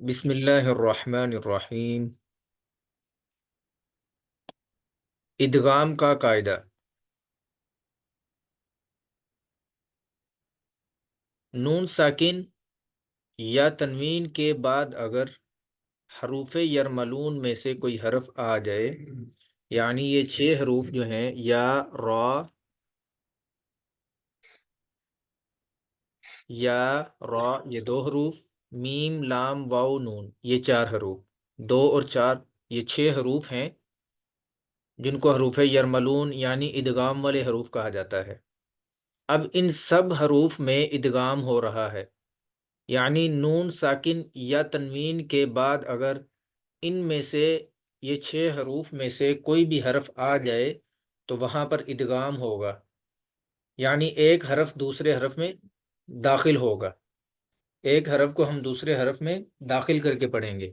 بسم اللہ الرحمن الرحیم۔ ادغام کا قاعدہ۔ نون ساکن یا تنوین کے بعد اگر حروف یرملون میں سے کوئی حرف آ جائے، یعنی یہ 6 حروف جو ہیں یا را یہ 2 حروف، میم لام واو نون یہ 4 حروف، 2 اور 4 یہ 6 حروف ہیں جن کو حروف یرملون یعنی ادغام والے حروف کہا جاتا ہے۔ اب ان سب حروف میں ادغام ہو رہا ہے، یعنی نون ساکن یا تنوین کے بعد اگر ان میں سے یہ 6 حروف میں سے کوئی بھی حرف آ جائے تو وہاں پر ادغام ہوگا، یعنی ایک حرف دوسرے حرف میں داخل ہوگا، ایک حرف کو ہم دوسرے حرف میں داخل کر کے پڑھیں گے،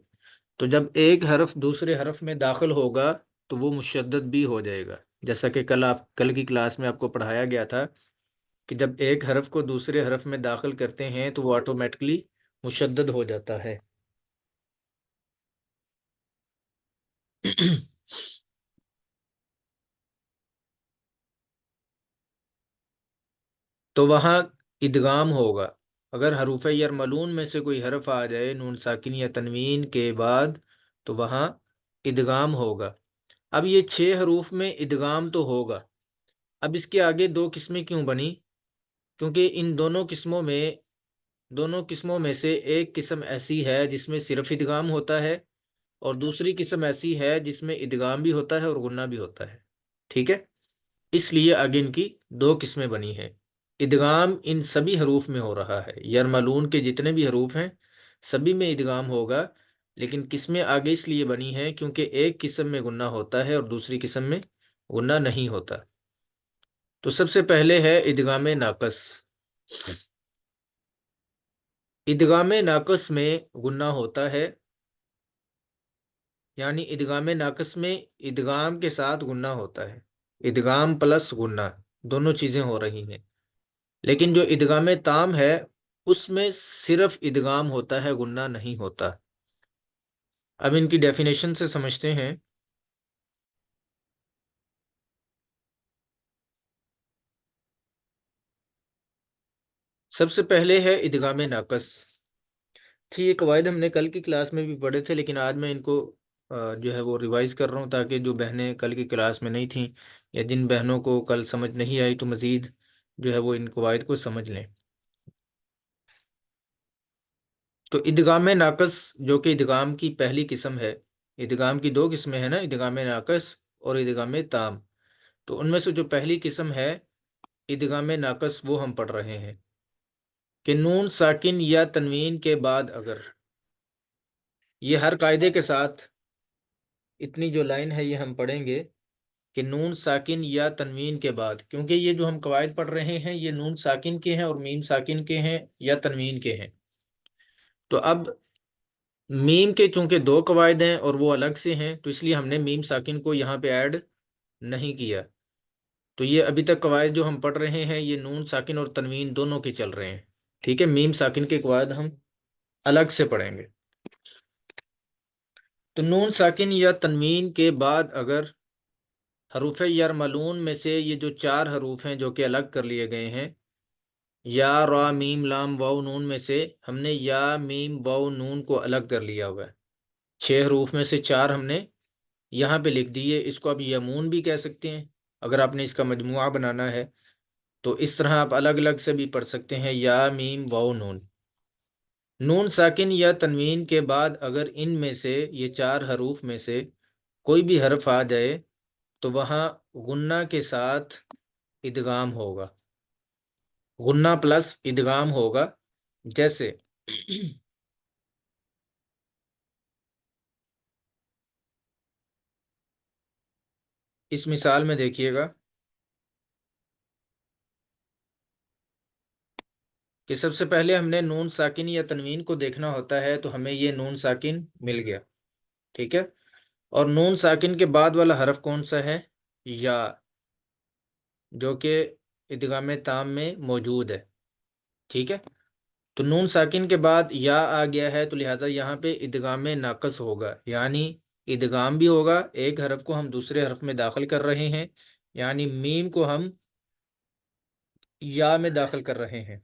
تو جب ایک حرف دوسرے حرف میں داخل ہوگا تو وہ مشدد بھی ہو جائے گا، جیسا کہ کل کی کلاس میں آپ کو پڑھایا گیا تھا کہ جب ایک حرف کو دوسرے حرف میں داخل کرتے ہیں تو وہ آٹومیٹکلی مشدد ہو جاتا ہے۔ تو وہاں ادغام ہوگا، اگر حروف یرملون میں سے کوئی حرف آ جائے نون ساکن یا تنوین کے بعد تو وہاں ادغام ہوگا۔ اب یہ 6 حروف میں ادغام تو ہوگا، اب اس کے آگے 2 قسمیں کیوں بنی؟ کیونکہ ان دونوں قسموں میں سے ایک قسم ایسی ہے جس میں صرف ادغام ہوتا ہے، اور دوسری قسم ایسی ہے جس میں ادغام بھی ہوتا ہے اور غنہ بھی ہوتا ہے، ٹھیک ہے؟ اس لیے آگے ان کی 2 قسمیں بنی ہیں۔ ادغام ان سبھی حروف میں ہو رہا ہے، یرملون کے جتنے بھی حروف ہیں سبھی میں ادغام ہوگا، لیکن قسمیں آگے اس لیے بنی ہیں کیونکہ ایک قسم میں غنہ ہوتا ہے اور دوسری قسم میں غنہ نہیں ہوتا۔ تو سب سے پہلے ہے ادغام ناقص۔ ادغام ناقص میں غنہ ہوتا ہے، یعنی ادغام ناقص میں ادغام کے ساتھ غنہ ہوتا ہے، ادغام پلس غنہ دونوں چیزیں ہو رہی ہیں، لیکن جو ادغام تام ہے اس میں صرف ادغام ہوتا ہے، غنہ نہیں ہوتا۔ اب ان کی ڈیفینیشن سے سمجھتے ہیں۔ سب سے پہلے ہے ادغام ناقص۔ یہ قواعد ہم نے کل کی کلاس میں بھی پڑھے تھے، لیکن آج میں ان کو جو ہے وہ ریوائز کر رہا ہوں تاکہ جو بہنیں کل کی کلاس میں نہیں تھیں یا جن بہنوں کو کل سمجھ نہیں آئی تو مزید جو ہے وہ ان قواعد کو سمجھ لیں۔ تو ادغام ناقص جو کہ ادغام کی پہلی قسم ہے، ادغام کی 2 قسمیں ہیں نا، ادغام ناقص اور ادغام تام، تو ان میں سے جو پہلی قسم ہے ادغام ناقص وہ ہم پڑھ رہے ہیں کہ نون ساکن یا تنوین کے بعد اگر، یہ ہر قاعدے کے ساتھ اتنی جو لائن ہے یہ ہم پڑھیں گے کہ نون ساکن یا تنوین کے بعد، کیونکہ یہ جو ہم قواعد پڑھ رہے ہیں یہ نون ساکن کے ہیں اور میم ساکن کے ہیں یا تنوین کے ہیں، تو اب میم کے چونکہ 2 قواعد ہیں اور وہ الگ سے ہیں تو اس لیے ہم نے میم ساکن کو یہاں پہ ایڈ نہیں کیا، تو یہ ابھی تک قواعد جو ہم پڑھ رہے ہیں یہ نون ساکن اور تنوین دونوں کے چل رہے ہیں، ٹھیک ہے؟ میم ساکن کے قواعد ہم الگ سے پڑھیں گے۔ تو نون ساکن یا تنوین کے بعد اگر حروف یرملون میں سے یہ جو 4 حروف ہیں جو کہ الگ کر لیے گئے ہیں، یا را میم لام واو نون میں سے ہم نے یا میم واو نون کو الگ کر لیا ہوا ہے، 6 حروف میں سے 4 ہم نے یہاں پہ لکھ دیے، اس کو آپ یمون بھی کہہ سکتے ہیں اگر آپ نے اس کا مجموعہ بنانا ہے، تو اس طرح آپ الگ الگ سے بھی پڑھ سکتے ہیں، یا میم واو نون۔ نون ساکن یا تنوین کے بعد اگر ان میں سے یہ 4 حروف میں سے کوئی بھی حرف آ جائے تو وہاں غنہ کے ساتھ ادغام ہوگا، غنہ پلس ادغام ہوگا، جیسے اس مثال میں دیکھیے گا کہ سب سے پہلے ہم نے نون ساکن یا تنوین کو دیکھنا ہوتا ہے، تو ہمیں یہ نون ساکن مل گیا، ٹھیک ہے؟ اور نون ساکن کے بعد والا حرف کون سا ہے؟ یا، جو کہ ادغام تام میں موجود ہے، ٹھیک ہے؟ تو نون ساکن کے بعد یا آ گیا ہے، تو لہٰذا یہاں پہ ادغام ناقص ہوگا، یعنی ادغام بھی ہوگا، ایک حرف کو ہم دوسرے حرف میں داخل کر رہے ہیں، یعنی میم کو ہم یا میں داخل کر رہے ہیں،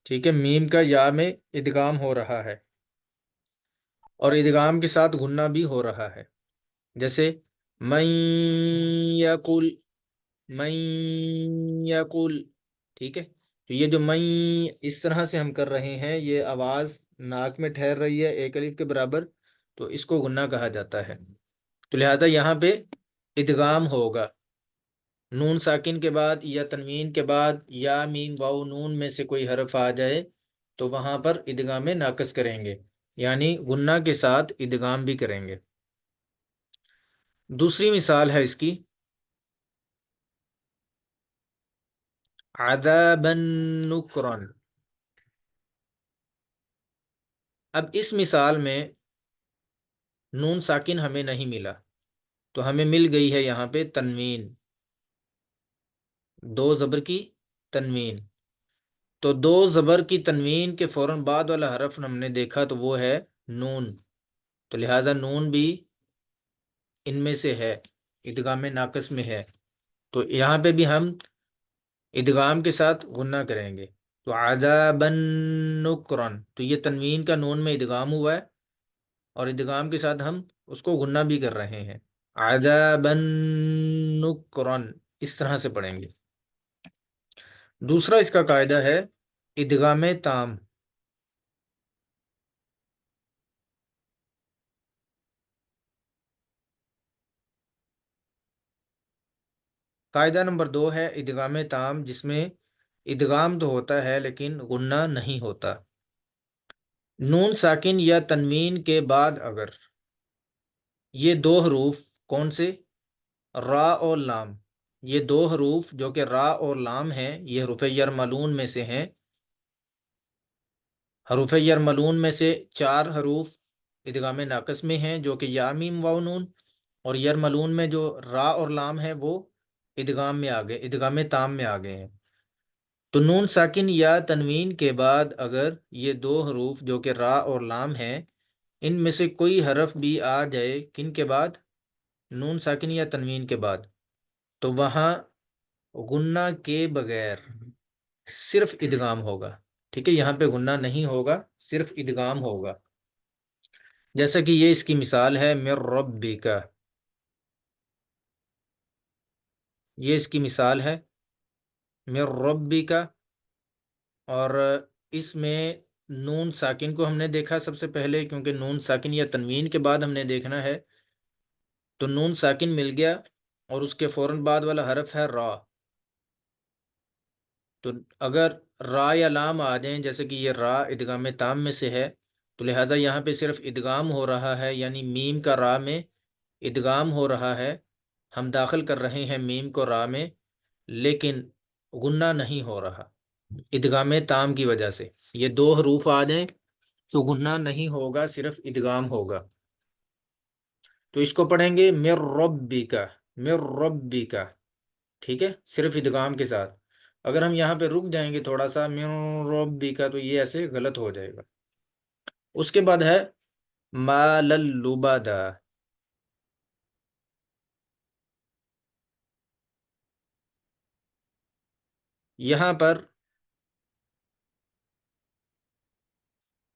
ٹھیک ہے، میم کا یا میں ادغام ہو رہا ہے، اور ادغام کے ساتھ غنہ بھی ہو رہا ہے، جیسے من یقول، من یقول، ٹھیک ہے، تو یہ جو من اس طرح سے ہم کر رہے ہیں، یہ آواز ناک میں ٹھہر رہی ہے ایک الف کے برابر، تو اس کو غنہ کہا جاتا ہے، تو لہذا یہاں پہ ادغام ہوگا، نون ساکن کے بعد یا تنوین کے بعد یا میم واو نون میں سے کوئی حرف آ جائے تو وہاں پر ادغام ناقص کریں گے، یعنی غنہ کے ساتھ ادغام بھی کریں گے۔ دوسری مثال ہے اس کی، عذابا نکرا۔ اب اس مثال میں نون ساکن ہمیں نہیں ملا، تو ہمیں مل گئی ہے یہاں پہ تنوین، دو زبر کی تنوین، تو دو زبر کی تنوین کے فوراً بعد والا حرف ہم نے دیکھا تو وہ ہے نون، تو لہٰذا نون بھی ان میں سے ہے، ادغام ناقص میں ہے، تو یہاں پہ بھی ہم ادغام کے ساتھ غنہ کریں گے، تو عذابا نکرا، تو یہ تنوین کا نون میں ادغام ہوا ہے، اور ادغام کے ساتھ ہم اس کو غنہ بھی کر رہے ہیں، عذابا نکرا، اس طرح سے پڑھیں گے۔ دوسرا اس کا قاعدہ ہے ادغام تام۔ قاعدہ نمبر 2 ہے ادغام تام، جس میں ادغام تو ہوتا ہے لیکن غنہ نہیں ہوتا۔ نون ساکن یا تنوین کے بعد اگر یہ دو حروف، کون سے؟ را اور لام، یہ دو حروف جو کہ را اور لام ہیں، یہ حروف یرملون میں سے ہیں، حروف یرملون میں سے 4 حروف ادغام ناقص میں ہیں جو کہ یا میم واو نون، اور یرملون میں جو را اور لام ہے وہ ادغام میں آ گئے، ادغام تام میں آ گئے ہیں۔ تو نون ساکن یا تنوین کے بعد اگر یہ دو حروف جو کہ را اور لام ہیں، ان میں سے کوئی حرف بھی آ جائے، کن کے بعد؟ نون ساکن یا تنوین کے بعد، تو وہاں غنہ کے بغیر صرف ادغام ہوگا، ٹھیک ہے، یہاں پہ غنہ نہیں ہوگا، صرف ادغام ہوگا، جیسا کہ یہ اس کی مثال ہے من ربک، یہ اس کی مثال ہے من ربک، اور اس میں نون ساکن کو ہم نے دیکھا سب سے پہلے، کیونکہ نون ساکن یا تنوین کے بعد ہم نے دیکھنا ہے، تو نون ساکن مل گیا، اور اس کے فوراً بعد والا حرف ہے را، تو اگر را یا لام آ جائیں، جیسے کہ یہ را ادغام تام میں سے ہے، تو لہٰذا یہاں پہ صرف ادغام ہو رہا ہے، یعنی میم کا را میں ادغام ہو رہا ہے، ہم داخل کر رہے ہیں میم کو را میں، لیکن غنہ نہیں ہو رہا ادغام تام کی وجہ سے، یہ دو حروف آ جائیں تو غنہ نہیں ہوگا، صرف ادغام ہوگا، تو اس کو پڑھیں گے من ربک، من ربک، ٹھیک ہے، صرف ادغام کے ساتھ۔ اگر ہم یہاں پہ رک جائیں گے تھوڑا سا من ربک، تو یہ ایسے غلط ہو جائے گا۔ اس کے بعد ہے ما للبدا، یہاں پر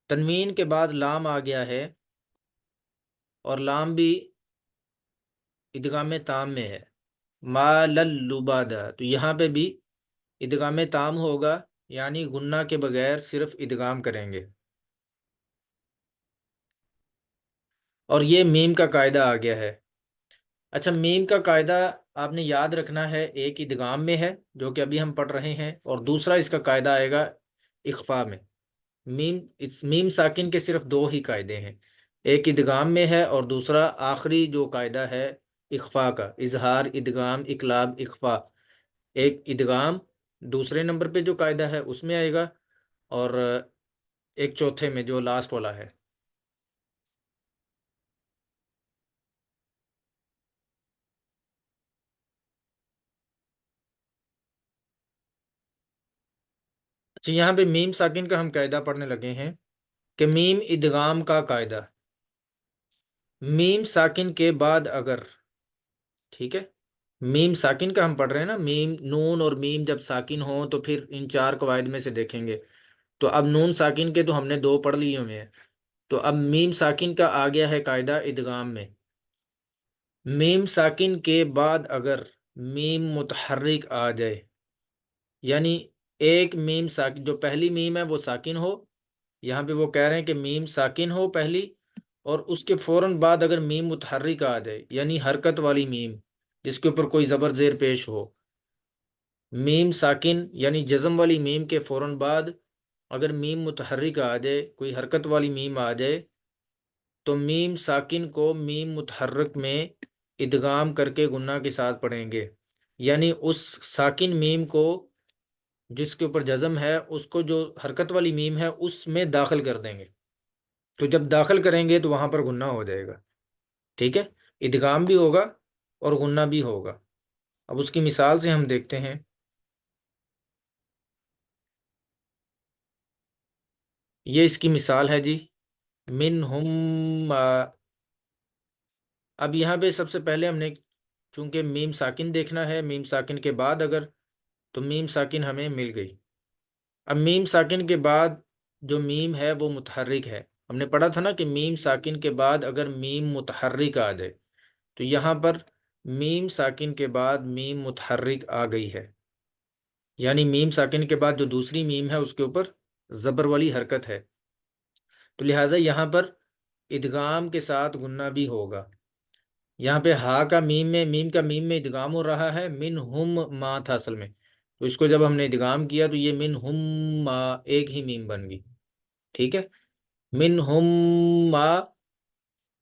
تنوین کے بعد لام آ گیا ہے، اور لام بھی ادغام تام میں ہے، ما للبدا، تو یہاں پہ بھی ادغام تام ہوگا، یعنی غنہ کے بغیر صرف ادغام کریں گے، اور یہ میم کا قاعدہ آ گیا ہے۔ اچھا، میم کا قاعدہ آپ نے یاد رکھنا ہے، ایک ادغام میں ہے جو کہ ابھی ہم پڑھ رہے ہیں، اور دوسرا اس کا قاعدہ آئے گا اخفا میں۔ میم ساکن کے صرف 2 ہی قاعدے ہیں، ایک ادغام میں ہے، اور دوسرا آخری جو قاعدہ ہے اخفا کا، اظہار، ادغام، اقلاب، اخفا، ایک ادغام دوسرے نمبر پہ جو قاعدہ ہے اس میں آئے گا، اور ایک چوتھے میں جو لاسٹ والا ہے۔ یہاں پہ میم ساکن کا ہم قاعدہ پڑھنے لگے ہیں کہ میم ادغام کا قاعدہ، میم ساکن کے بعد اگر، ٹھیک ہے، میم ساکن کا ہم پڑھ رہے ہیں نا، میم نون اور میم جب ساکن ہوں تو پھر ان چار قواعد میں سے دیکھیں گے، تو اب نون ساکن کے تو ہم نے دو پڑھ لیے ہوئے ہیں، تو اب میم ساکن کا آ گیا ہے قاعدہ ادغام میں، میم ساکن کے بعد اگر میم متحرک آ جائے، یعنی ایک میم ساکن، جو پہلی میم ہے وہ ساکن ہو، یہاں پہ وہ کہہ رہے ہیں کہ میم ساکن ہو پہلی، اور اس کے فوراً بعد اگر میم متحرک آ جائے، یعنی حرکت والی میم جس کے اوپر کوئی زبر زیر پیش ہو، میم ساکن یعنی جزم والی میم کے فوراً بعد اگر میم متحرک آ جائے، کوئی حرکت والی میم آ جائے، تو میم ساکن کو میم متحرک میں ادغام کر کے گنہ کے ساتھ پڑھیں گے، یعنی اس ساکن میم کو جس کے اوپر جزم ہے، اس کو جو حرکت والی میم ہے اس میں داخل کر دیں گے، تو جب داخل کریں گے تو وہاں پر گنہ ہو جائے گا، ٹھیک ہے، ادغام بھی ہوگا اور گنہ بھی ہوگا۔ اب اس کی مثال سے ہم دیکھتے ہیں، یہ اس کی مثال ہے جی، منہم اب یہاں پہ سب سے پہلے ہم نے چونکہ میم ساکن دیکھنا ہے، میم ساکن کے بعد اگر، تو میم ساکن ہمیں مل گئی۔ اب میم ساکن کے بعد جو میم ہے وہ متحرک ہے، ہم نے پڑھا تھا نا کہ میم ساکن کے بعد اگر میم متحرک آ جائے، تو یہاں پر میم ساکن کے بعد میم متحرک آ گئی ہے، یعنی میم ساکن کے بعد جو دوسری میم ہے اس کے اوپر زبر والی حرکت ہے، تو لہٰذا یہاں پر ادغام کے ساتھ گنہ بھی ہوگا۔ یہاں پہ ہا کا میم میں، میم کا میم میں ادغام ہو رہا ہے، من ہم ما تھا اصل میں، تو اس کو جب ہم نے ادغام کیا تو یہ من ہم ما ایک ہی میم بن گئی، ٹھیک ہے، من ہم ما،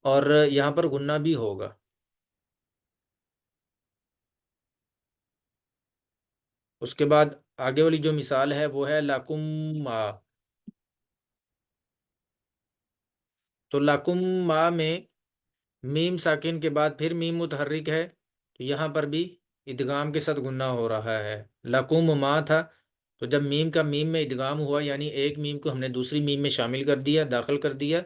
اور یہاں پر گنہ بھی ہوگا۔ اس کے بعد آگے والی جو مثال ہے وہ ہے لکم ما، تو لکم ما میں میم ساکن کے بعد پھر میم متحرک ہے، تو یہاں پر بھی ادغام کے ساتھ گنہ ہو رہا ہے، لکم ما تھا، تو جب میم کا میم میں ادغام ہوا، یعنی ایک میم کو ہم نے دوسری میم میں شامل کر دیا، داخل کر دیا،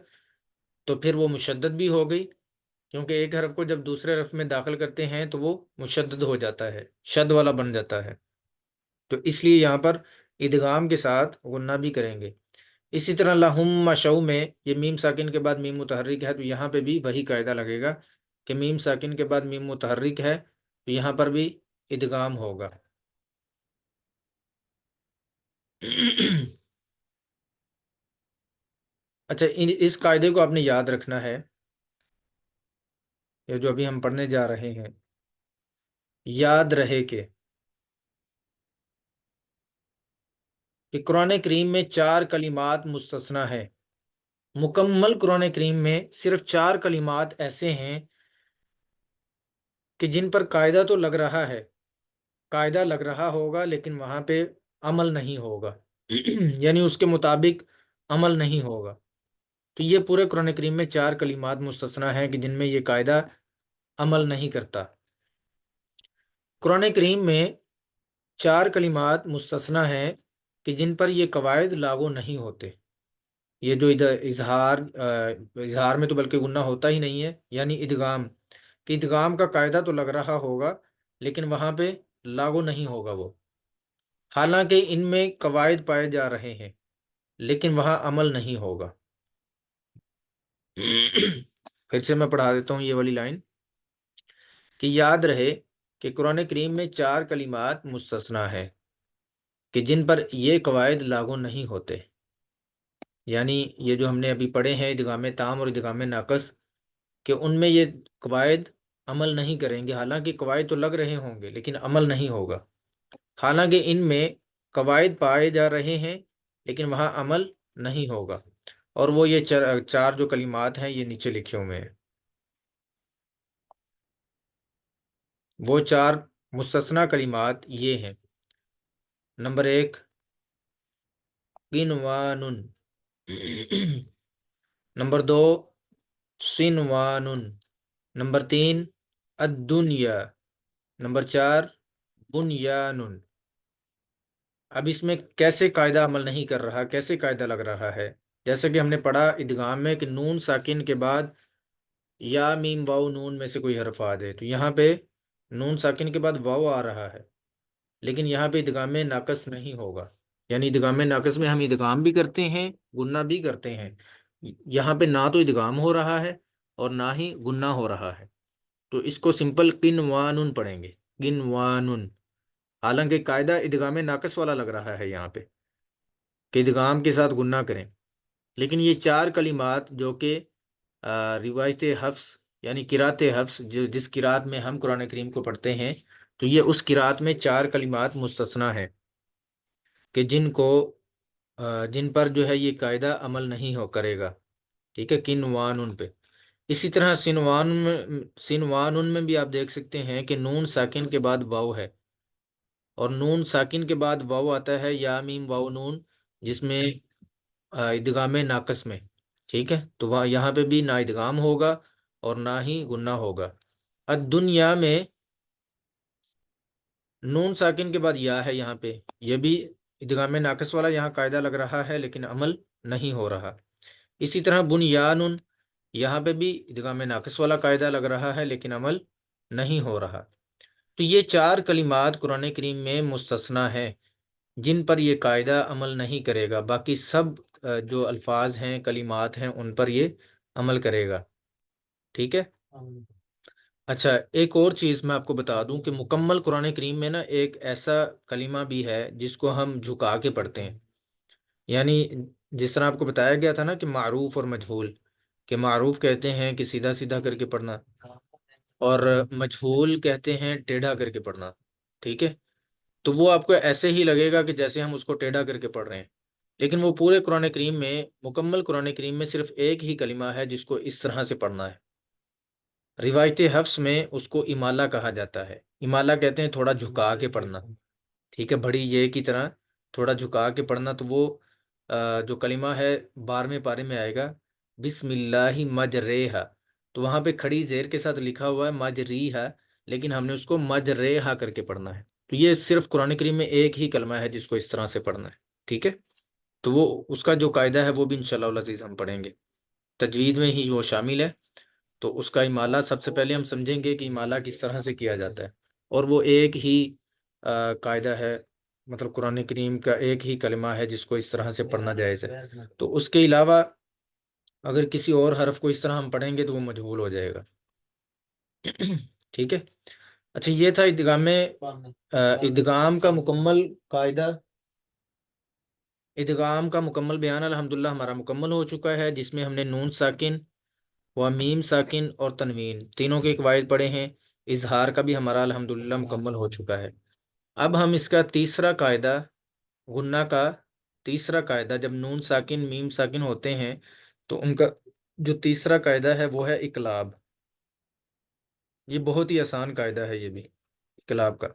تو پھر وہ مشدد بھی ہو گئی، کیونکہ ایک حرف کو جب دوسرے حرف میں داخل کرتے ہیں تو وہ مشدد ہو جاتا ہے، شد والا بن جاتا ہے، تو اس لیے یہاں پر ادغام کے ساتھ غنہ بھی کریں گے۔ اسی طرح لہم مشو میں یہ میم ساکن کے بعد میم متحرک ہے، تو یہاں پہ بھی وہی قاعدہ لگے گا کہ میم ساکن کے بعد میم متحرک ہے تو یہاں پر بھی ادغام ہوگا۔ اچھا، اس قاعدے کو آپ نے یاد رکھنا ہے، یہ جو ابھی ہم پڑھنے جا رہے ہیں، یاد رہے کہ قرآن کریم میں چار کلمات مستثنیٰ ہیں، مکمل قرآن کریم میں صرف چار کلمات ایسے ہیں کہ جن پر قاعدہ تو لگ رہا ہے، قاعدہ لگ رہا ہوگا لیکن وہاں پہ عمل نہیں ہوگا، یعنی اس کے مطابق عمل نہیں ہوگا، تو یہ پورے قرآن کریم میں چار کلمات مستثنیٰ ہیں کہ جن میں یہ قاعدہ عمل نہیں کرتا۔ قرآن کریم میں چار کلمات مستثنیٰ ہیں کہ جن پر یہ قواعد لاگو نہیں ہوتے، یہ جو ادھر اظہار میں تو بلکہ گناہ ہوتا ہی نہیں ہے، یعنی ادغام، کہ ادغام کا قاعدہ تو لگ رہا ہوگا لیکن وہاں پہ لاگو نہیں ہوگا وہ، حالانکہ ان میں قواعد پائے جا رہے ہیں لیکن وہاں عمل نہیں ہوگا۔ پھر سے میں پڑھا دیتا ہوں یہ والی لائن، کہ یاد رہے کہ قرآن کریم میں چار کلمات مستثنیٰ ہے کہ جن پر یہ قواعد لاگو نہیں ہوتے، یعنی یہ جو ہم نے ابھی پڑھے ہیں ادغام تام اور ادغام ناقص، کہ ان میں یہ قواعد عمل نہیں کریں گے، حالانکہ قواعد تو لگ رہے ہوں گے لیکن عمل نہیں ہوگا، حالانکہ ان میں قواعد پائے جا رہے ہیں لیکن وہاں عمل نہیں ہوگا، اور وہ یہ چار جو کلمات ہیں یہ نیچے لکھے ہوئے ہیں، وہ چار مستثنیٰ کلمات یہ ہیں، نمبر ایک قنوان، نمبر دو سنوان، نمبر تین الدنیا، نمبر چار بنیان۔ اب اس میں کیسے قاعدہ عمل نہیں کر رہا، کیسے قاعدہ لگ رہا ہے؟ جیسے کہ ہم نے پڑھا ادغام میں کہ نون ساکن کے بعد یا میم واو نون میں سے کوئی حرف آ جائے، تو یہاں پہ نون ساکن کے بعد واو آ رہا ہے، لیکن یہاں پہ ادغام ناقص نہیں ہوگا، یعنی ادغام ناقص میں ہم ادغام بھی کرتے ہیں، گننا بھی کرتے ہیں، یہاں پہ نہ تو ادغام ہو رہا ہے اور نہ ہی گننا ہو رہا ہے، تو اس کو سمپل قنوانن پڑھیں گے، قنوانن۔ حالانکہ قاعدہ ادغام ناقص والا لگ رہا ہے یہاں پہ کہ ادغام کے ساتھ گننا کریں، لیکن یہ چار کلمات جو کہ روایت حفظ یعنی قرات حفظ، جس قرات میں ہم قرآن کریم کو پڑھتے ہیں، تو یہ اس قرات میں چار کلمات مستثنا ہیں کہ جن پر جو ہے یہ قاعدہ عمل نہیں ہو کرے گا، ٹھیک ہے، کنوان ان پہ۔ اسی طرح سنوان میں بھی آپ دیکھ سکتے ہیں کہ نون ساکن کے بعد واو ہے، اور نون ساکن کے بعد واو آتا ہے یا میم واو نون، جس میں ادغام ناقص میں، ٹھیک ہے، تو وہاں یہاں پہ بھی نہ ادغام ہوگا اور نہ ہی گننا ہوگا۔ الدنیا میں نون ساکن کے بعد یا ہے یہاں پہ، یہ بھی ادغام ناقص والا یہاں قاعدہ لگ رہا ہے لیکن عمل نہیں ہو رہا۔ اسی طرح بنیان، یہاں پہ بھی ادغام ناقص والا قاعدہ لگ رہا ہے لیکن عمل نہیں ہو رہا۔ تو یہ چار کلمات قرآن کریم میں مستثنا ہیں جن پر یہ قاعدہ عمل نہیں کرے گا، باقی سب جو الفاظ ہیں، کلمات ہیں، ان پر یہ عمل کرے گا، ٹھیک ہے۔ اچھا، ایک اور چیز میں آپ کو بتا دوں کہ مکمل قرآن کریم میں نا ایک ایسا کلمہ بھی ہے جس کو ہم جھکا کے پڑھتے ہیں، یعنی جس طرح آپ کو بتایا گیا تھا نا کہ معروف اور مجہول، کہ معروف کہتے ہیں کہ سیدھا سیدھا کر کے پڑھنا، اور مجہول کہتے ہیں ٹیڑھا کر کے پڑھنا، ٹھیک ہے، تو وہ آپ کو ایسے ہی لگے گا کہ جیسے ہم اس کو ٹیڑھا کر کے پڑھ رہے ہیں، لیکن وہ پورے قرآن کریم میں، مکمل قرآن کریم میں صرف ایک ہی کلمہ ہے جس کو اس طرح سے پڑھنا ہے۔ روایت حفظ میں اس کو امالہ کہا جاتا ہے، امالہ کہتے ہیں تھوڑا جھکا کے پڑھنا، ٹھیک ہے، بڑی یہ کی طرح تھوڑا جھکا کے پڑھنا، تو وہ جو کلمہ ہے 12ویں پارے میں آئے گا، بسم اللہ مجریہا، تو وہاں پہ کھڑی زیر کے ساتھ لکھا ہوا ہے مجریہا، لیکن ہم نے اس کو مجریہا کر کے پڑھنا ہے، تو یہ صرف قرآن کریم میں ایک ہی کلمہ ہے جس کو اس طرح سے پڑھنا ہے، ٹھیک ہے، تو وہ اس کا جو قاعدہ ہے وہ بھی انشاءاللہ العزیز ہم پڑھیں گے، تجوید میں ہی وہ شامل ہے، تو اس کا امالہ سب سے پہلے ہم سمجھیں گے کہ امالہ کس طرح سے کیا جاتا ہے، اور وہ ایک ہی قاعدہ ہے، مطلب قرآن کریم کا ایک ہی کلمہ ہے جس کو اس طرح سے پڑھنا جائز ہے، تو اس کے علاوہ اگر کسی اور حرف کو اس طرح ہم پڑھیں گے تو وہ مجہول ہو جائے گا، ٹھیک ہے۔ اچھا، یہ تھا ادغام کا مکمل قاعدہ، ادغام کا مکمل بیان الحمدللہ ہمارا مکمل ہو چکا ہے، جس میں ہم نے نون ساکن و میم ساکن اور تنوین تینوں کے قواعد پڑھے ہیں، اظہار کا بھی ہمارا الحمدللہ مکمل ہو چکا ہے۔ اب ہم اس کا تیسرا قاعدہ، غنہ کا تیسرا قاعدہ، جب نون ساکن میم ساکن ہوتے ہیں تو ان کا جو تیسرا قاعدہ ہے وہ ہے اقلاب۔ یہ بہت ہی آسان قاعدہ ہے، یہ بھی اقلاب کا۔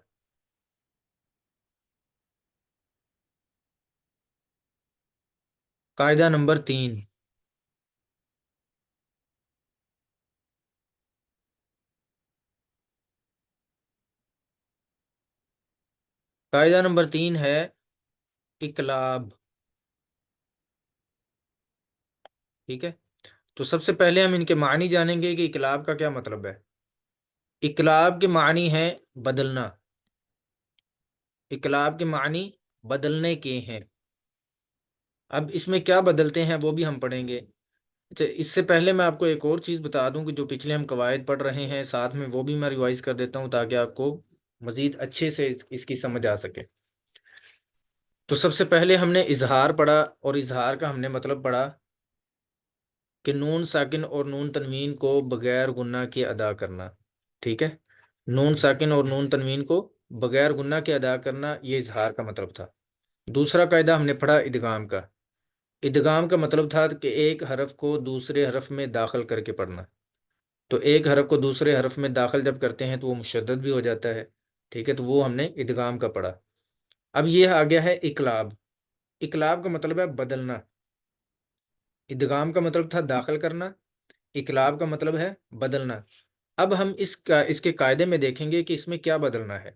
قاعدہ نمبر 3، قاعدہ نمبر 3 ہے اقلاب، ٹھیک ہے۔ تو سب سے پہلے ہم ان کے معنی جانیں گے کہ اقلاب کا کیا مطلب ہے۔ اقلاب کے معنی ہے بدلنا، اقلاب کے معنی بدلنے کے ہیں۔ اب اس میں کیا بدلتے ہیں وہ بھی ہم پڑھیں گے۔ اچھا، اس سے پہلے میں آپ کو ایک اور چیز بتا دوں کہ جو پچھلے ہم قواعد پڑھ رہے ہیں ساتھ میں وہ بھی میں ریوائز کر دیتا ہوں تاکہ آپ کو مزید اچھے سے اس کی سمجھ آ سکے۔ تو سب سے پہلے ہم نے اظہار پڑھا، اور اظہار کا ہم نے مطلب پڑھا کہ نون ساکن اور نون تنوین کو بغیر گنہ کے ادا کرنا، ٹھیک ہے، نون ساکن اور نون تنوین کو بغیر گنہ کے ادا کرنا، یہ اظہار کا مطلب تھا۔ دوسرا قاعدہ ہم نے پڑھا ادغام کا، ادغام کا مطلب تھا کہ ایک حرف کو دوسرے حرف میں داخل کر کے پڑھنا، تو ایک حرف کو دوسرے حرف میں داخل جب کرتے ہیں تو وہ مشدد بھی ہو جاتا ہے، ٹھیک ہے، تو وہ ہم نے ادغام کا پڑھا۔ اب یہ آ گیا ہے اقلاب، اقلاب کا مطلب ہے بدلنا، ادغام کا مطلب تھا داخل کرنا، اقلاب کا مطلب ہے بدلنا۔ اب ہم اس کے قاعدے میں دیکھیں گے کہ اس میں کیا بدلنا ہے۔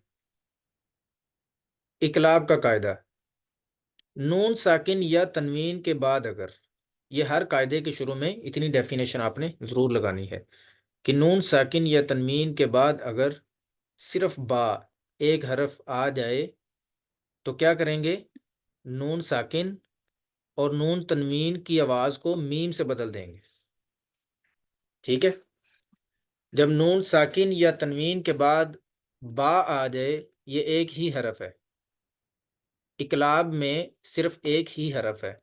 اقلاب کا قاعدہ، نون ساکن یا تنوین کے بعد اگر، یہ ہر قاعدے کے شروع میں اتنی ڈیفینیشن آپ نے ضرور لگانی ہے کہ نون ساکن یا تنوین کے بعد اگر صرف با ایک حرف آ جائے تو کیا کریں گے؟ نون ساکن اور نون تنوین کی آواز کو میم سے بدل دیں گے. ٹھیک ہے؟ جب نون ساکن یا تنوین کے بعد با آ جائے، یہ ایک ہی حرف ہے، اقلاب میں صرف ایک ہی حرف ہے.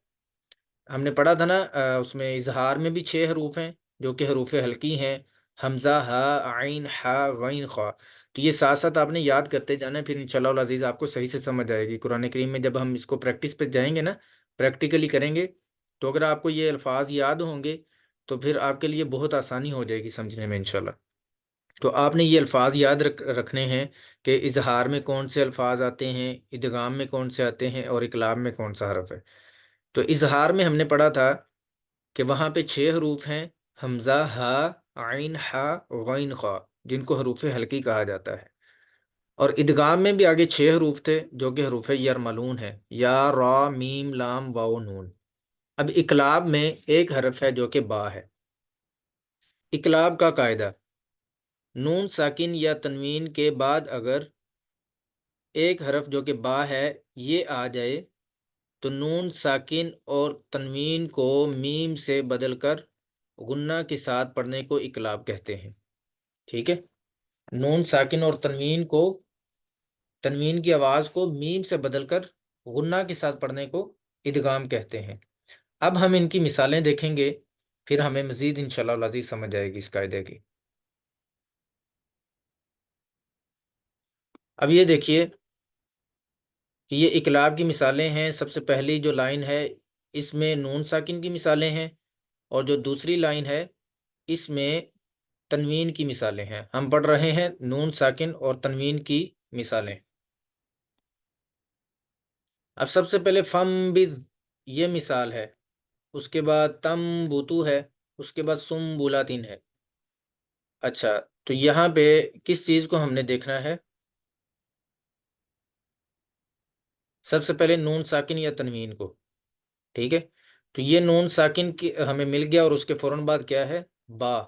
ہم نے پڑھا تھا نا اس میں اظہار میں بھی 6 حروف ہیں جو کہ حروف حلقی ہیں، حمزہ، ہا، عین، ہا، غین، خا. تو یہ ساتھ ساتھ آپ نے یاد کرتے جانا ہے، پھر انشاءاللہ العزیز آپ کو صحیح سے سمجھ آئے گی. قرآن کریم میں جب ہم اس کو پریکٹس پہ جائیں گے نا، پریکٹیکلی کریں گے، تو اگر آپ کو یہ الفاظ یاد ہوں گے تو پھر آپ کے لیے بہت آسانی ہو جائے گی سمجھنے میں انشاءاللہ. تو آپ نے یہ الفاظ یاد رکھنے ہیں کہ اظہار میں کون سے الفاظ آتے ہیں، ادغام میں کون سے آتے ہیں، اور اقلاب میں کون سا حرف ہے. تو اظہار میں ہم نے پڑھا تھا کہ وہاں پہ 6 حروف ہیں، حمزہ، ہا، عین، ہا، غین، خا، جن کو حروف حلقی کہا جاتا ہے. اور ادغام میں بھی آگے 6 حروف تھے جو کہ حروف یرملون ہے، یا، را، میم، لام، واو، نون. اب اقلاب میں ایک حرف ہے جو کہ با ہے. اقلاب کا قاعدہ، نون ساکن یا تنوین کے بعد اگر ایک حرف جو کہ با ہے یہ آ جائے تو نون ساکن اور تنوین کو میم سے بدل کر غنہ کے ساتھ پڑھنے کو اقلاب کہتے ہیں. ٹھیک ہے؟ نون ساکن اور تنوین کی آواز کو میم سے بدل کر غنہ کے ساتھ پڑھنے کو ادغام کہتے ہیں. اب ہم ان کی مثالیں دیکھیں گے، پھر ہمیں مزید انشاءاللہ العزیز سمجھ آئے گی اس قاعدے کی. اب یہ دیکھیے کہ یہ اقلاب کی مثالیں ہیں. سب سے پہلی جو لائن ہے اس میں نون ساکن کی مثالیں ہیں، اور جو دوسری لائن ہے اس میں تنوین کی مثالیں ہیں. ہم پڑھ رہے ہیں نون ساکن اور تنوین کی مثالیں. اب سب سے پہلے فم بز، یہ مثال ہے. اس کے بعد تم بوتو ہے. اس کے بعد سم بولاتین ہے. اچھا، تو یہاں پہ کس چیز کو ہم نے دیکھنا ہے؟ سب سے پہلے نون ساکن یا تنوین کو. ٹھیک ہے؟ تو یہ نون ساکن کی ہمیں مل گیا، اور اس کے فوراً بعد کیا ہے؟ با.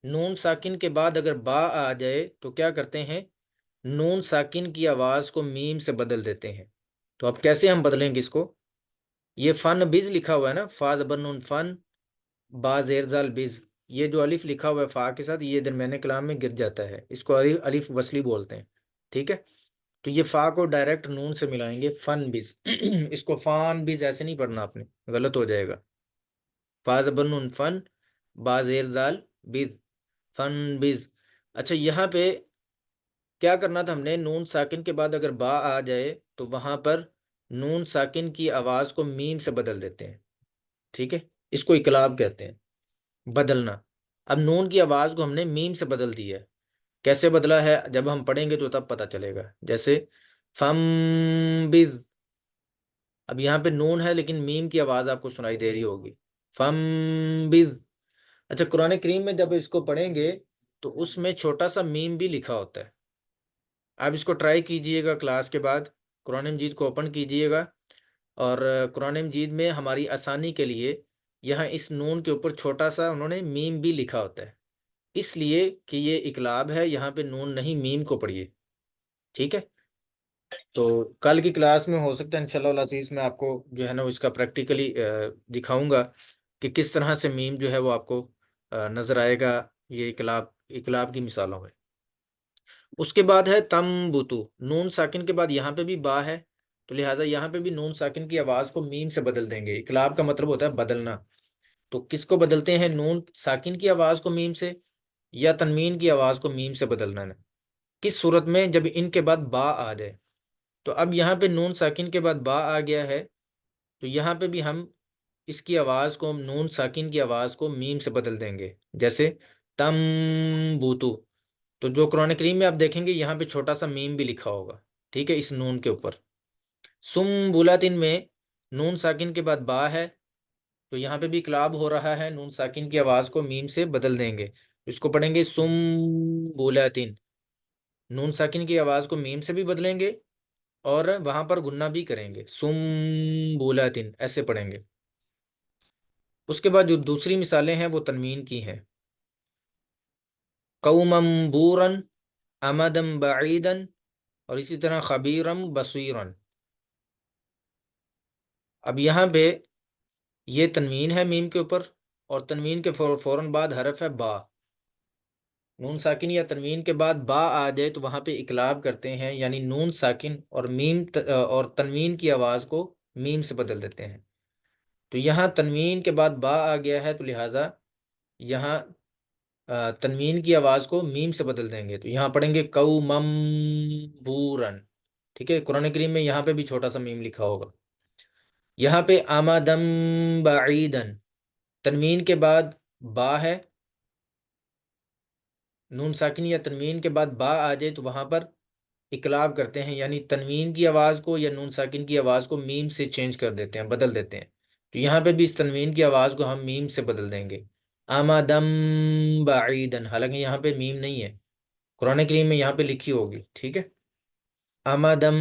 نون ساکن کے بعد اگر با آ جائے تو کیا کرتے ہیں؟ نون ساکن کی آواز کو میم سے بدل دیتے ہیں. تو اب کیسے ہم بدلیں گے اس کو؟ یہ فن بز لکھا ہوا ہے نا، فا زبر نون فن، با زیر زال بز، یہ جو الف لکھا ہوا ہے فا کے ساتھ، یہ درمیان کلام میں گر جاتا ہے، اس کو الف وصلی بولتے ہیں. ٹھیک ہے؟ تو یہ فا کو ڈائریکٹ نون سے ملائیں گے، فن بز. اس کو فان بز ایسے نہیں پڑھنا آپ نے، غلط ہو جائے گا. فا زبر نون فن، با زیر زال بز، فن بز. اچھا، یہاں پہ کیا کرنا تھا ہم نے؟ نون ساکن کے بعد اگر با آ جائے تو وہاں پر نون ساکن کی آواز کو میم سے بدل دیتے ہیں. ٹھیک ہے؟ اس کو اقلاب کہتے ہیں، بدلنا. اب نون کی آواز کو ہم نے میم سے بدل دی ہے. کیسے بدلا ہے جب ہم پڑھیں گے تو تب پتہ چلے گا. جیسے فم بز، اب یہاں پہ نون ہے لیکن میم کی آواز آپ کو سنائی دے رہی ہوگی، فم بز. اچھا، قرآن کریم میں جب اس کو پڑھیں گے تو اس میں چھوٹا سا میم بھی لکھا ہوتا ہے. آپ اس کو ٹرائی کیجئے گا کلاس کے بعد، قرآن مجید کو اوپن کیجئے گا، اور قرآن مجید میں ہماری آسانی کے لیے یہاں اس نون کے اوپر چھوٹا سا انہوں نے میم بھی لکھا ہوتا ہے، اس لیے کہ یہ اقلاب ہے، یہاں پہ نون نہیں، میم کو پڑھیے. ٹھیک ہے؟ تو کل کی کلاس میں ہو سکتا ہے انشاءاللہ العزیز میں آپ کو جو ہے نا اس کا پریکٹیکلی دکھاؤں گا کہ کس طرح سے میم جو ہے وہ آپ کو نظر آئے گا یہ اقلاب کی مثالوں میں. اس کے بعد ہے تم بوتو. نون ساکن کے بعد یہاں پہ بھی با ہے، تو لہٰذا یہاں پہ بھی نون ساکن کی آواز کو میم سے بدل دیں گے. اقلاب کا مطلب ہوتا ہے بدلنا. تو کس کو بدلتے ہیں؟ نون ساکن کی آواز کو میم سے، یا تنوین کی آواز کو میم سے بدلنا ہے. کس صورت میں؟ جب ان کے بعد با آ جائے. تو اب یہاں پہ نون ساکن کے بعد با آ گیا ہے، تو یہاں پہ بھی ہم اس کی آواز کو، نون ساکن کی آواز کو میم سے بدل دیں گے. جیسے تم بوتو. تو جو قرآن کریم میں آپ دیکھیں گے یہاں پہ چھوٹا سا میم بھی لکھا ہوگا. ٹھیک ہے؟ اس نون کے اوپر. سم بولاتن میں نون ساکن کے بعد با ہے، تو یہاں پہ بھی اقلاب ہو رہا ہے، نون ساکن کی آواز کو میم سے بدل دیں گے. اس کو پڑھیں گے سم بولاتن. نون ساکن کی آواز کو میم سے بھی بدلیں گے، اور وہاں پر گننا بھی کریں گے، سنبلاتن ایسے پڑھیں گے۔ اس کے بعد جو دوسری مثالیں ہیں وہ تنوین کی ہیں، قوما بورا، امدم بعیدن، اور اسی طرح خبیرم بصیرن۔ اب یہاں پہ یہ تنوین ہے میم کے اوپر، اور تنوین کے فوراً بعد حرف ہے با۔ نون ساکن یا تنوین کے بعد با آ جائے تو وہاں پہ اقلاب کرتے ہیں، یعنی نون ساکن اور اور تنوین کی آواز کو میم سے بدل دیتے ہیں۔ تو یہاں تنوین کے بعد با آ گیا ہے، تو لہٰذا یہاں تنوین کی آواز کو میم سے بدل دیں گے، تو یہاں پڑھیں گے قومم بورن۔ ٹھیک ہے، قرآن کریم میں یہاں پہ بھی چھوٹا سا میم لکھا ہوگا۔ یہاں پہ آمدم بعیدن، تنوین کے بعد با ہے، نون ساکن یا تنوین کے بعد با آ جائے تو وہاں پر اقلاب کرتے ہیں، یعنی تنوین کی آواز کو یا نون ساکن کی آواز کو میم سے چینج کر دیتے ہیں، بدل دیتے ہیں۔ تو یہاں پہ بھی اس تنوین کی آواز کو ہم میم سے بدل دیں گے، آمدم بعیدن، حالانکہ یہاں پہ میم نہیں ہے، قرآن کریم میں یہاں پہ لکھی ہوگی۔ ٹھیک ہے، آمدم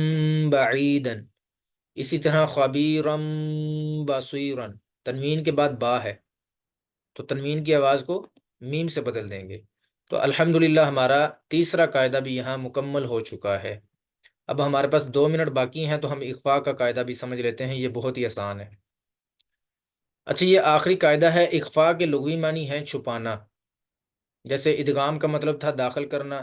بعیدن۔ اسی طرح خبیرم بصیرن، تنوین کے بعد با ہے تو تنوین کی آواز کو میم سے بدل دیں گے۔ تو الحمدللہ ہمارا تیسرا قاعدہ بھی یہاں مکمل ہو چکا ہے۔ اب ہمارے پاس 2 منٹ باقی ہیں تو ہم اخفاء کا قاعدہ بھی سمجھ لیتے ہیں، یہ بہت ہی آسان ہے۔ اچھا، یہ آخری قاعدہ ہے، اخفاء کے لغوی معنی ہے چھپانا۔ جیسے ادغام کا مطلب تھا داخل کرنا،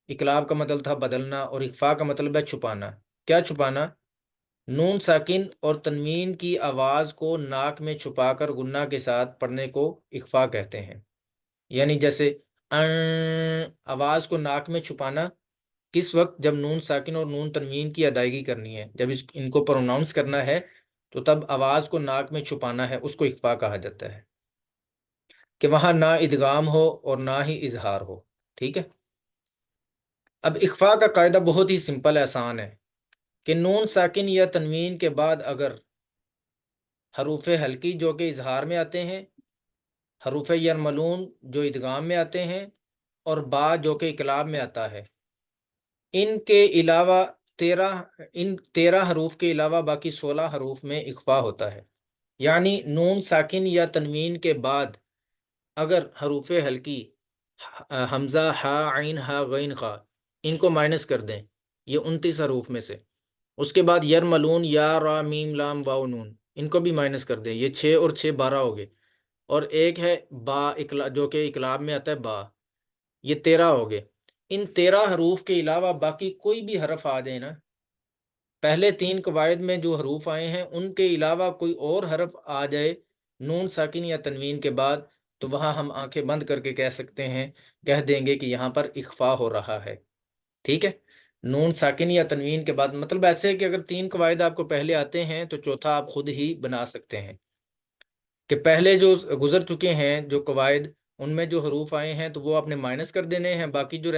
اقلاب کا مطلب تھا بدلنا، اور اخفاء کا مطلب ہے چھپانا۔ کیا چھپانا؟ نون ساکن اور تنوین کی آواز کو ناک میں چھپا کر غنہ کے ساتھ پڑھنے کو اخفاء کہتے ہیں۔ یعنی جیسے آواز کو ناک میں چھپانا کس وقت؟ جب نون ساکن اور نون تنوین کی ادائیگی کرنی ہے، جب ان کو پروناؤنس کرنا ہے تو تب آواز کو ناک میں چھپانا ہے، اس کو اخفاء کہا جاتا ہے، کہ وہاں نہ ادغام ہو اور نہ ہی اظہار ہو۔ ٹھیک ہے، اب اخفاء کا قاعدہ بہت ہی سمپل آسان ہے، کہ نون ساکن یا تنوین کے بعد اگر حروف حلقی جو کہ اظہار میں آتے ہیں، حروف یرملون جو ادغام میں آتے ہیں، اور با جو کہ اقلاب میں آتا ہے، ان کے علاوہ 13 حروف کے علاوہ باقی 16 حروف میں اخفاء ہوتا ہے۔ یعنی نون ساکن یا تنوین کے بعد اگر حروف حلقی حمزہ، ہا، عین، ہا، غین، خا، ان کو مائنس کر دیں، یہ 29 حروف میں سے، اس کے بعد یرملون، یا، را، میم، لام، واو، نون، ان کو بھی مائنس کر دیں، یہ 6 اور 6 12 ہو گئے، اور ایک ہے با جو کہ اقلاب میں آتا ہے با، یہ 13 ہو گئے۔ ان 13 حروف کے علاوہ باقی کوئی بھی حرف آ جائے نا، پہلے 3 قواعد میں جو حروف آئے ہیں ان کے علاوہ کوئی اور حرف آ جائے نون ساکن یا تنوین کے بعد، تو وہاں ہم آنکھیں بند کر کے کہہ سکتے ہیں، کہہ دیں گے کہ یہاں پر اخفاء ہو رہا ہے۔ ٹھیک ہے، نون ساکن یا تنوین کے بعد، مطلب ایسے ہے کہ اگر 3 قواعد آپ کو پہلے آتے ہیں تو چوتھا آپ خود ہی بنا سکتے ہیں، کہ پہلے جو گزر چکے ہیں جو قواعد، ان میں جو حروف آئے ہیں تو وہ آپ نے مائنس کر دینے ہیں، باقی جو